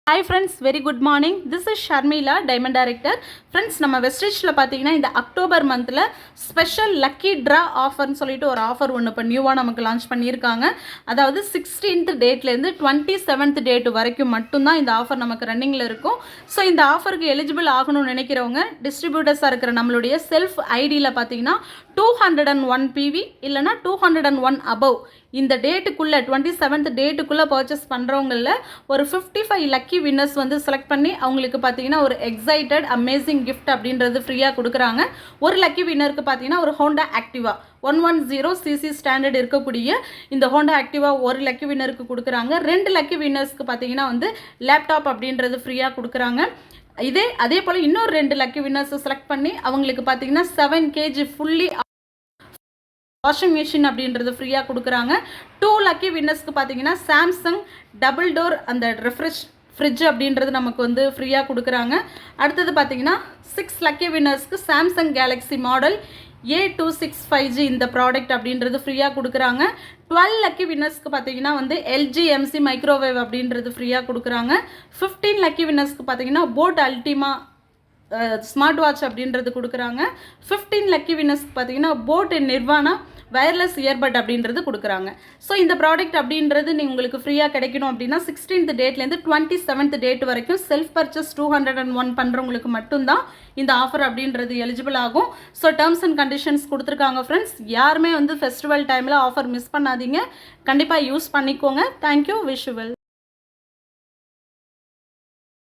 Hi friends, very good morning. This is Sharmila, Diamond Director. Friends, நம்ம வெஸ்டேஜில் பார்த்தீங்கன்னா இந்த October மந்தில் ஸ்பெஷல் லக்கி ட்ரா ஆஃபர்னு சொல்லிட்டு ஒரு ஆஃபர் ஒன்று இப்போ நியூவாக நமக்கு லான்ச் பண்ணியிருக்காங்க. அதாவது 16th டேட்லேருந்து 27th டேட் வரைக்கும் மட்டும்தான் இந்த ஆஃபர் நமக்கு ரன்னிங்கில் இருக்கும். ஸோ இந்த ஆஃபருக்கு எலிஜிபிள் ஆகணும்னு நினைக்கிறவங்க டிஸ்ட்ரிபியூட்டர்ஸாக இருக்கிற நம்மளுடைய செல்ஃப் ஐடியில் பார்த்தீங்கன்னா 201 PV இல்லைனா 201 above இந்த டேட்டுக்குள்ளே 27th டேட்டுக்குள்ளே பர்ச்சேஸ் பண்ணுறவங்களில் ஒரு 55 லக்கி வின்னர்ஸ் வந்து செலக்ட் பண்ணி அவங்களுக்கு பார்த்தீங்கன்னா ஒரு எக்ஸைட்டட் அமேசிங் கிஃப்ட் அப்படின்றது ஃப்ரீயாக கொடுக்குறாங்க. ஒரு லக்கி வின்னருக்கு பார்த்தீங்கன்னா ஒரு ஹோண்டா ஆக்டிவா 110 cc ஸ்டாண்டர்ட் இருக்கக்கூடிய இந்த ஹோண்டா ஆக்டிவா ஒரு லக்கி வின்னருக்கு கொடுக்குறாங்க. 2 லக்கி வின்னர்ஸ்க்கு பார்த்தீங்கன்னா வந்து லேப்டாப் அப்படின்றது ஃப்ரீயாக கொடுக்குறாங்க. அதே போல் இன்னொரு 2 லக்கி வின்னர்ஸை செலக்ட் பண்ணி அவங்களுக்கு பார்த்தீங்கன்னா 7 kg ஃபுல்லி வாஷிங் மிஷின் அப்படின்றது ஃப்ரீயாக கொடுக்குறாங்க. 2 லக்கி வின்னர்ஸ்க்கு பார்த்தீங்கன்னா சாம்சங் டபுள் டோர் அந்த ஃப்ரிட்ஜ் அப்படின்றது நமக்கு வந்து ஃப்ரீயாக கொடுக்குறாங்க. அடுத்தது பார்த்தீங்கன்னா 6 லக்கி வின்னர்ஸ்க்கு சாம்சங் கேலக்ஸி மாடல் A265G இந்த ப்ராடக்ட் அப்படின்றது ஃப்ரீயாக கொடுக்குறாங்க. 12 லக்கி வின்னர்ஸ்க்கு பார்த்தீங்கன்னா வந்து LG MC மைக்ரோவேவ் அப்படின்றது ஃப்ரீயாக கொடுக்குறாங்க. 15 லக்கி வின்னர்ஸ்க்கு பார்த்தீங்கன்னா போட் அல்டிமா ஸ்மார்ட் வாட்ச் அப்படின்றது கொடுக்குறாங்க. 15 லக்கி வின்னர்ஸ்க்கு பார்த்தீங்கன்னா போட் நிர்வாணா வயர்லெஸ் இயர்பட் அப்படின்றது கொடுக்குறாங்க. ஸோ இந்த ப்ராடக்ட் அப்படின்றது உங்களுக்கு ஃப்ரீயாக கிடைக்கணும் அப்படின்னா 16th டேட்லேருந்து 27th டேட் வரைக்கும் செல்ஃப் பர்ச்சேஸ் 201 பண்ணுறவங்களுக்கு மட்டும்தான் இந்த ஆஃபர் அப்படின்றது எலிஜிபிள் ஆகும். ஸோ டேர்ம்ஸ் அண்ட் கண்டிஷன்ஸ் கொடுத்துருக்காங்க ஃப்ரெண்ட்ஸ். யாருமே வந்து ஃபெஸ்டிவல் டைமில் ஆஃபர் மிஸ் பண்ணாதீங்க, கண்டிப்பாக யூஸ் பண்ணிக்கோங்க. Thank you, visual.